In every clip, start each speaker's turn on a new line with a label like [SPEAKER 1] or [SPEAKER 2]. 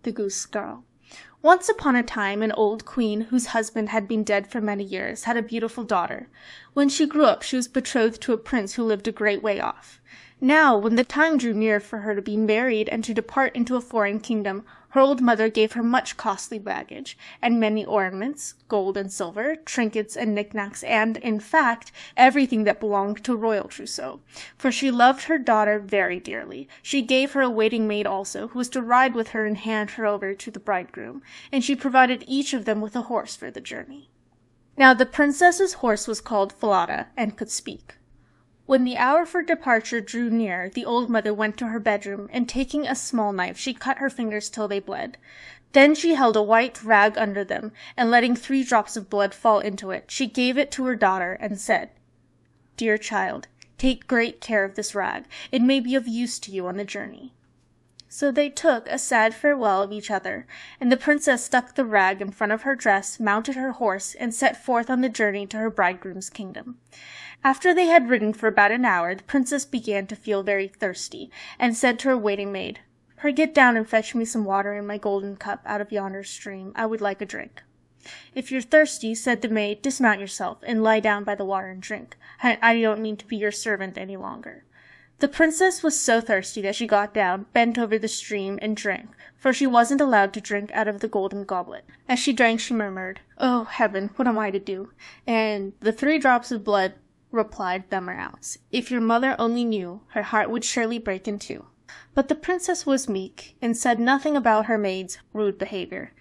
[SPEAKER 1] The Goose Girl. Once upon a time, an old queen, whose husband had been dead for many years, had a beautiful daughter. When she grew up, she was betrothed to a prince who lived a great way off. Now, when the time drew near for her to be married and to depart into a foreign kingdom, her old mother gave her much costly baggage, and many ornaments, gold and silver, trinkets and knickknacks, and, in fact, everything that belonged to royal trousseau. For she loved her daughter very dearly. She gave her a waiting maid also, who was to ride with her and hand her over to the bridegroom, and she provided each of them with a horse for the journey. Now the princess's horse was called Falada, and could speak. When the hour for departure drew near, the old mother went to her bedroom, and taking a small knife, she cut her fingers till they bled. Then she held a white rag under them, and letting 3 drops of blood fall into it, she gave it to her daughter, and said, "Dear child, take great care of this rag. It may be of use to you on the journey." So they took a sad farewell of each other, and the princess stuck the rag in front of her dress, mounted her horse, and set forth on the journey to her bridegroom's kingdom. After they had ridden for about an hour, the princess began to feel very thirsty, and said to her waiting maid, "Pray get down and fetch me some water in my golden cup out of yonder stream. I would like a drink." "If you're thirsty," said the maid, "dismount yourself, and lie down by the water and drink. I don't mean to be your servant any longer." The princess was so thirsty that she got down, bent over the stream, and drank, for she wasn't allowed to drink out of the golden goblet. As she drank, she murmured, "Oh, heaven, what am I to do?" And the 3 drops of blood replied Thummerhouse, "If your mother only knew, her heart would surely break in 2. But the princess was meek, and said nothing about her maid's rude behavior,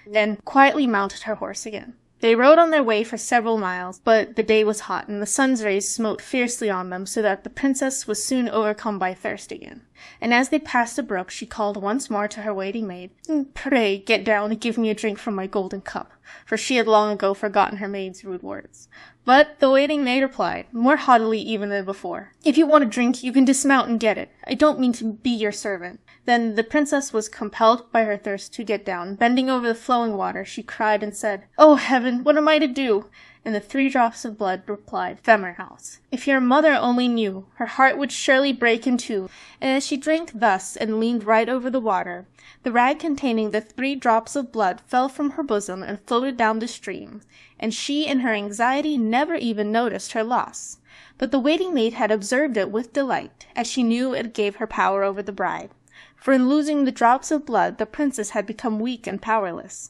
[SPEAKER 1] then quietly mounted her horse again. They rode on their way for several miles, but the day was hot, and the sun's rays smote fiercely on them, so that the princess was soon overcome by thirst again. And as they passed a brook, she called once more to her waiting maid, "Pray get down and give me a drink from my golden cup," for she had long ago forgotten her maid's rude words. But the waiting maid replied, more haughtily even than before, "If you want a drink, you can dismount and get it. I don't mean to be your servant." Then the princess was compelled by her thirst to get down. Bending over the flowing water, she cried and said, "Oh, heaven, what am I to do?" And the 3 drops of blood replied, "Thummerhouse, if your mother only knew, her heart would surely break in 2. And as she drank thus and leaned right over the water, the rag containing the 3 drops of blood fell from her bosom and floated down the stream, and she in her anxiety never even noticed her loss. But the waiting maid had observed it with delight, as she knew it gave her power over the bride. For in losing the drops of blood, the princess had become weak and powerless.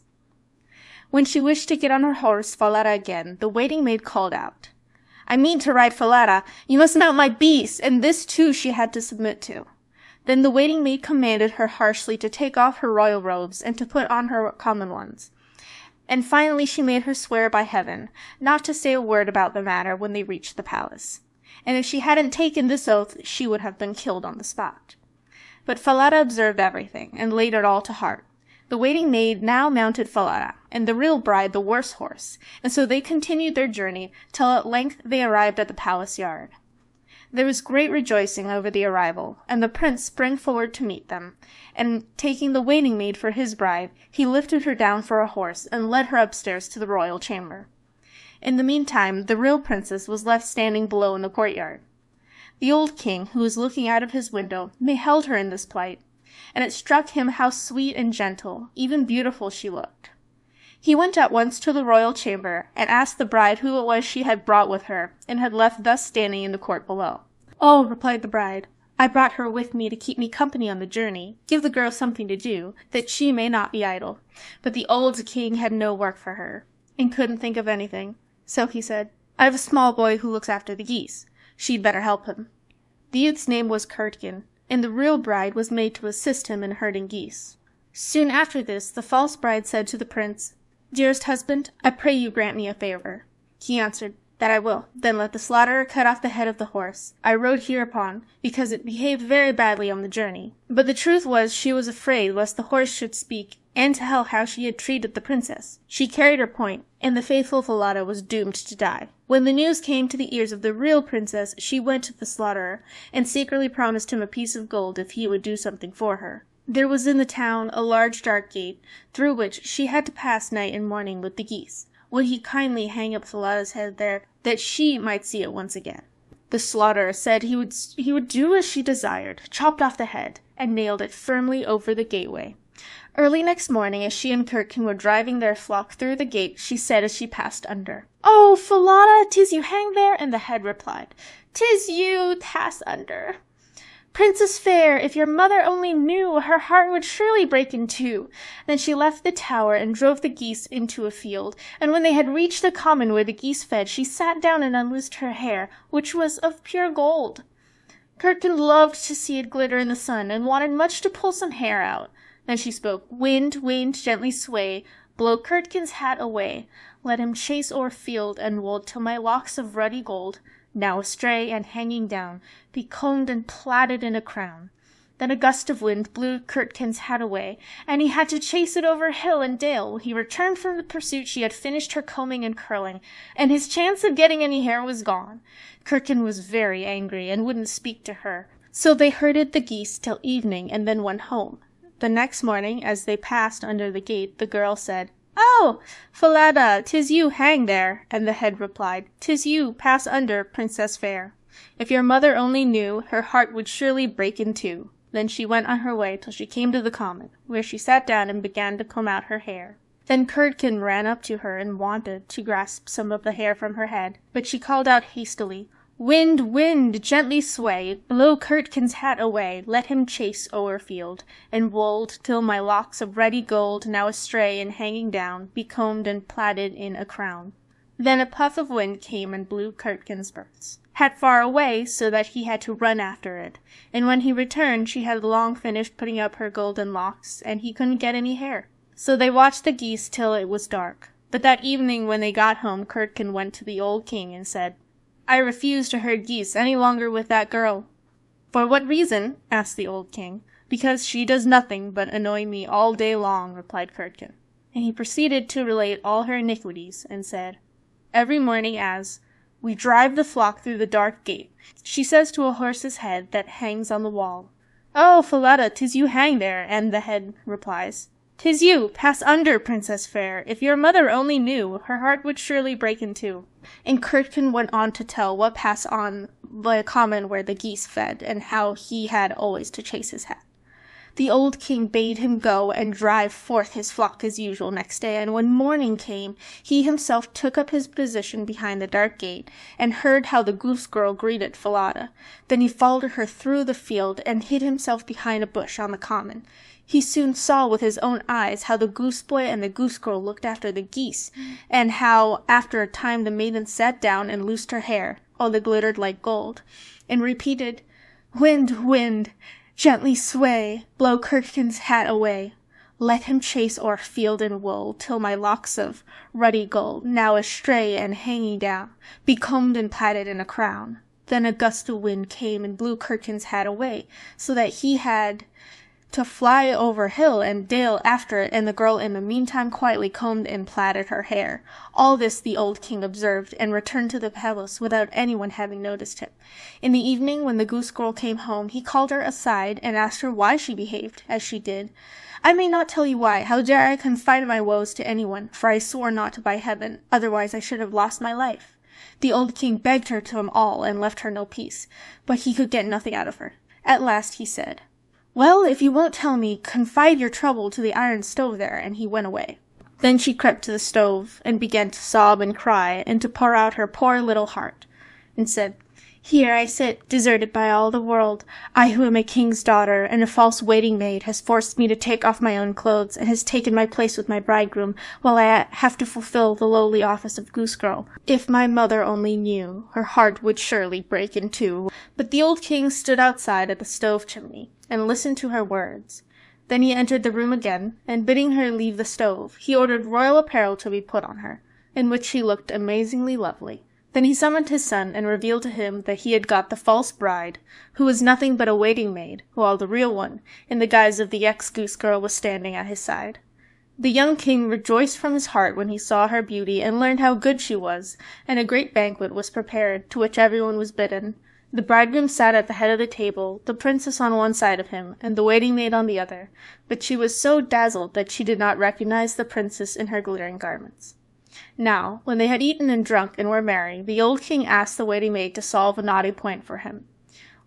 [SPEAKER 1] When she wished to get on her horse Falada again, the waiting maid called out, "I mean to ride Falada. You must mount my beast," and this too she had to submit to. Then the waiting maid commanded her harshly to take off her royal robes and to put on her common ones. And finally she made her swear by heaven not to say a word about the matter when they reached the palace. And if she hadn't taken this oath, she would have been killed on the spot. But Falada observed everything, and laid it all to heart. The waiting maid now mounted Falada, and the real bride the worse horse, and so they continued their journey, till at length they arrived at the palace yard. There was great rejoicing over the arrival, and the prince sprang forward to meet them, and taking the waiting maid for his bride, he lifted her down for a horse, and led her upstairs to the royal chamber. In the meantime, the real princess was left standing below in the courtyard. The old king, who was looking out of his window, beheld her in this plight, and it struck him how sweet and gentle, even beautiful she looked. He went at once to the royal chamber, and asked the bride who it was she had brought with her, and had left thus standing in the court below. "Oh," replied the bride, "I brought her with me to keep me company on the journey. Give the girl something to do, that she may not be idle." But the old king had no work for her, and couldn't think of anything. So he said, "I have a small boy who looks after the geese. She'd better help him." The youth's name was Curdken, and the real bride was made to assist him in herding geese. Soon after this, the false bride said to the prince, "Dearest husband, I pray you grant me a favor." He answered, "That I will." Then let the slaughterer cut off the head of the horse. I rode hereupon, because it behaved very badly on the journey. But the truth was she was afraid lest the horse should speak, and tell how she had treated the princess. She carried her point, and the faithful Falada was doomed to die. When the news came to the ears of the real princess, she went to the slaughterer, and secretly promised him a piece of gold if he would do something for her. There was in the town a large dark gate, through which she had to pass night and morning with the geese. Would he kindly hang up Falada's head there, that she might see it once again? The slaughterer said he would do as she desired, chopped off the head, and nailed it firmly over the gateway. Early next morning, as she and Curdken were driving their flock through the gate, she said as she passed under, "Oh, Falada, 'tis you hang there?" And the head replied, "'Tis you pass under." "Princess fair, if your mother only knew, her heart would surely break in two." Then she left the tower and drove the geese into a field, and when they had reached the common where the geese fed, she sat down and unloosed her hair, which was of pure gold. Curdken loved to see it glitter in the sun, and wanted much to pull some hair out. Then she spoke, "Wind, wind, gently sway, blow Curdken's hat away. Let him chase o'er field and wold till my locks of ruddy gold, now astray and hanging down, be combed and plaited in a crown." Then a gust of wind blew Curdken's hat away, and he had to chase it over hill and dale. When he returned from the pursuit, she had finished her combing and curling, and his chance of getting any hair was gone. Curdken was very angry, and wouldn't speak to her. So they herded the geese till evening, and then went home. The next morning, as they passed under the gate, the girl said, "Oh, Falada, 'tis you hang there." And the head replied, "'Tis you pass under, princess fair. If your mother only knew, her heart would surely break in two." Then she went on her way till she came to the common, where she sat down and began to comb out her hair. Then Curdken ran up to her and wanted to grasp some of the hair from her head, but she called out hastily, "Wind, wind, gently sway, blow Curdken's hat away, let him chase o'er field and wold till my locks of ruddy gold, now astray and hanging down, be combed and plaited in a crown." Then a puff of wind came and blew Curdken's hat far away, so that he had to run after it, and when he returned she had long finished putting up her golden locks, and he couldn't get any hair. So they watched the geese till it was dark. But that evening when they got home, Curdken went to the old king and said, "I refuse to herd geese any longer with that girl." "For what reason?" asked the old king. "Because she does nothing but annoy me all day long," replied Curdken. And he proceeded to relate all her iniquities, and said, "Every morning as we drive the flock through the dark gate, she says to a horse's head that hangs on the wall, 'Oh, Falada, 'tis you hang there,' and the head replies, 'Tis you, pass under, princess fair. If your mother only knew, her heart would surely break in two." And Curdken went on to tell what passed on the common where the geese fed, and how he had always to chase his hat. The old king bade him go and drive forth his flock as usual next day, and when morning came, he himself took up his position behind the dark gate, and heard how the Goose Girl greeted Falada. Then he followed her through the field, and hid himself behind a bush on the common. He soon saw with his own eyes how the Goose Boy and the Goose Girl looked after the geese, and how after a time the maiden sat down and loosed her hair, all that glittered like gold, and repeated, "Wind, wind, gently sway, blow Curdken's hat away. Let him chase o'er field and wold, till my locks of ruddy gold, now astray and hanging down, be combed and plaited in a crown." Then a gust of wind came and blew Curdken's hat away, so that he had to fly over hill and dale after it, and the girl in the meantime quietly combed and plaited her hair. All this the old king observed, and returned to the palace without anyone having noticed him. In the evening, when the Goose Girl came home, he called her aside, and asked her why she behaved as she did. "I may not tell you why. How dare I confide my woes to anyone? For I swore not by heaven, otherwise I should have lost my life." The old king begged her to him all, and left her no peace, but he could get nothing out of her. At last he said, "Well, if you won't tell me, confide your trouble to the iron stove there," and he went away. Then she crept to the stove, and began to sob and cry, and to pour out her poor little heart, and said, "Here I sit, deserted by all the world. I who am a king's daughter, and a false waiting maid, has forced me to take off my own clothes, and has taken my place with my bridegroom, while I have to fulfill the lowly office of Goose Girl. If my mother only knew, her heart would surely break in two." But the old king stood outside at the stove chimney, and listened to her words. Then he entered the room again, and bidding her leave the stove, he ordered royal apparel to be put on her, in which she looked amazingly lovely. Then he summoned his son, and revealed to him that he had got the false bride, who was nothing but a waiting maid, while the real one, in the guise of the ex-Goose Girl, was standing at his side. The young king rejoiced from his heart when he saw her beauty, and learned how good she was, and a great banquet was prepared, to which everyone was bidden. The bridegroom sat at the head of the table, the princess on one side of him, and the waiting-maid on the other, but she was so dazzled that she did not recognize the princess in her glittering garments. Now, when they had eaten and drunk and were merry, the old king asked the waiting-maid to solve a knotty point for him.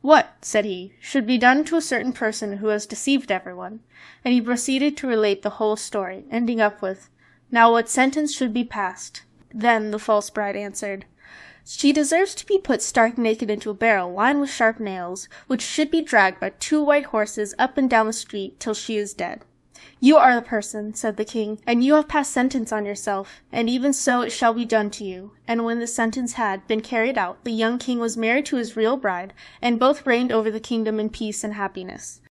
[SPEAKER 1] "What," said he, "should be done to a certain person who has deceived everyone?" And he proceeded to relate the whole story, ending up with, "Now what sentence should be passed?" Then the false bride answered, "She deserves to be put stark naked into a barrel lined with sharp nails, which should be dragged by 2 white horses up and down the street till she is dead." "You are the person," said the king, "and you have passed sentence on yourself, and even so it shall be done to you." And when the sentence had been carried out, the young king was married to his real bride, and both reigned over the kingdom in peace and happiness.